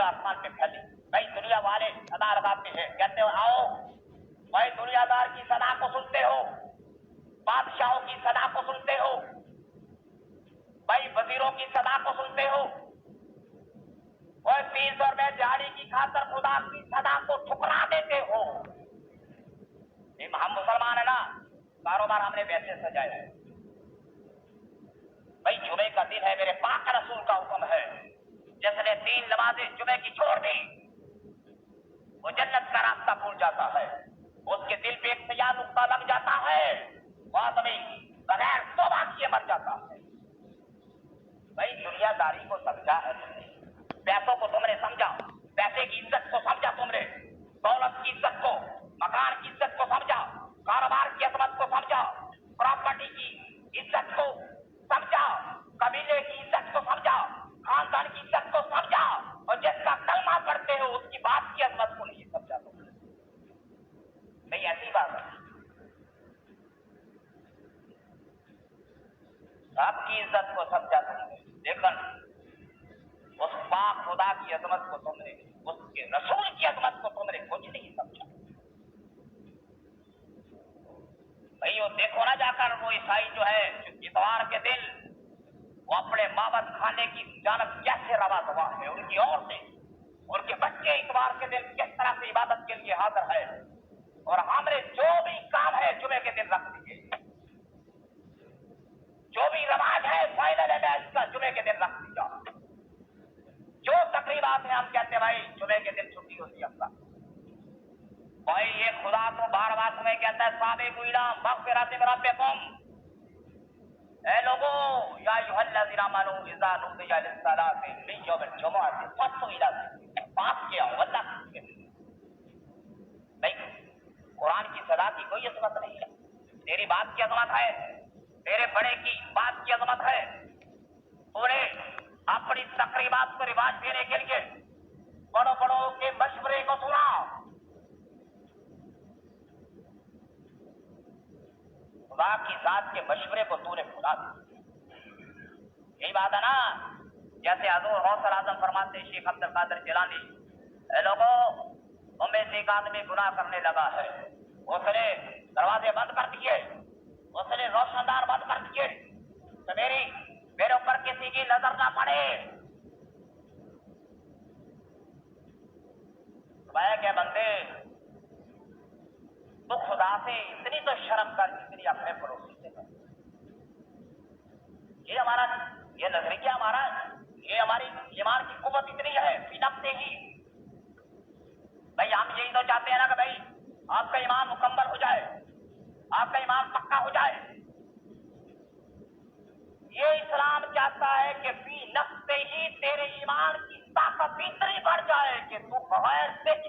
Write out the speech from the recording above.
آسمان پہ پھیلی. بھائی دنیا والے صدا لگاتے ہیں, کہتے ہو آؤ. بھائی دنیا دار کی صدا کو سنتے ہو, بادشاہوں کی صدا کو سنتے ہو, بھائی وزیروں کی صدا کو سنتے ہو, اور 300 روپے دیہڑی کی خاطر خدا کی صدا کو ٹھکرا دیتے ہو. ہم مسلمان ہیں نا, کاروبار ہم نے ویسے سجایا ہے. بھائی جمعے کا دن ہے, میرے پاک رسول کا حکم ہے, جس نے 3 نمازیں جمعے کی چھوڑ دی وہ جنت کا راستہ بھول جاتا ہے, اس کے دل پہ ایک سیاہ نقطہ لگ جاتا ہے, وہ آدمی بغیر توبہ کیے مر جاتا ہے. بھائی دنیا داری کو سمجھا ہے تم نے, پیسوں کو تم نے سمجھا, پیسے کی عزت کو سمجھا تم نے, دولت کی عزت کو, مکان کی عزت کو سمجھا, کاروبار کی عظمت کو سمجھا, پراپرٹی کی عزت کو سمجھا, قبیلے کی عزت کو سمجھا, خاندان کی عزت کو سمجھا, اور جس کا کلمہ پڑھتے ہو اس کی بات کی عظمت کو نہیں سمجھا تم نے. نہیں ایسی بات ہے, سب کی عزت کو سمجھا تم نے, لیکن اس پاک خدا کی عظمت کو تم نے, اس کے رسول کی عظمت کو تم نے کچھ نہیں سمجھا. بھائی وہ دیکھو نا جا کر, وہ عیسائی جو ہے اتوار کے دن وہ اپنے معبد خانے کی جانب کیسے روا دوا ہے, ان کی عورتیں, ان کے بچے اتوار کے دن کس طرح سے عبادت کے لیے حاضر ہے, اور ہم نے جو بھی کام ہے جمعے کے دن رکھ دیے, جو بھی رواج ہے فائنل ہے اس کا جمعے کے دن رکھ دیا, جو تقریبات ہیں ہم کہتے ہیں بھائی جمعے کے دن چھٹی ہوتی ہے ہم کا. بھائی یہ خدا تو بار بار تمہیں کہتا ہے سابقوا الی مغفرۃ من ربکم, اے لوگوں یا ایھا الذین آمنوا اذا نودی للصلاۃ من یوم الجمعۃ فاسعوا الی ذکر, پاک کیا اللہ کے. بھائی قرآن کی صدا کی کوئی عظمت نہیں ہے, تیری بات کی عظمت ہے, تیرے بڑے کی بات کی عظمت ہے. انہیں اپنی تقریبات کو رواج دینے کے لیے بڑوں بڑوں کے مشورے کو سنا, خدا کی ذات کے مشورے کو تو نے بھلا دیا. یہی بات ہے نا, جیسے حضور غوث اعظم فرماتے شیخ عبد القادر جیلانی, اے لوگوں تم میں سے ایک آدمی گناہ کرنے لگا ہے, اس نے دروازے بند کر دیے, اس نے روشن دان بند کر دیے, تو میرے اوپر کسی کی نظر نہ پڑے. میں کہ بندے تو خدا سے اتنی تو شرم کر جتنی اپنے پڑوسی سے کر. یہ ہمارا یہ نظریہ ہمارا, یہ ہماری ایمان کی قوت اتنی ہے فی نفسہ ہی. بھائی ہم یہی تو چاہتے ہیں نا کہ بھائی آپ کا ایمان مکمل ہو جائے, آپ کا ایمان پکا ہو جائے. یہ اسلام چاہتا ہے کہ فی نفسہ ہی تیرے ایمان کی طاقت اتنی بڑھ جائے کہ تو بغیر دیکھے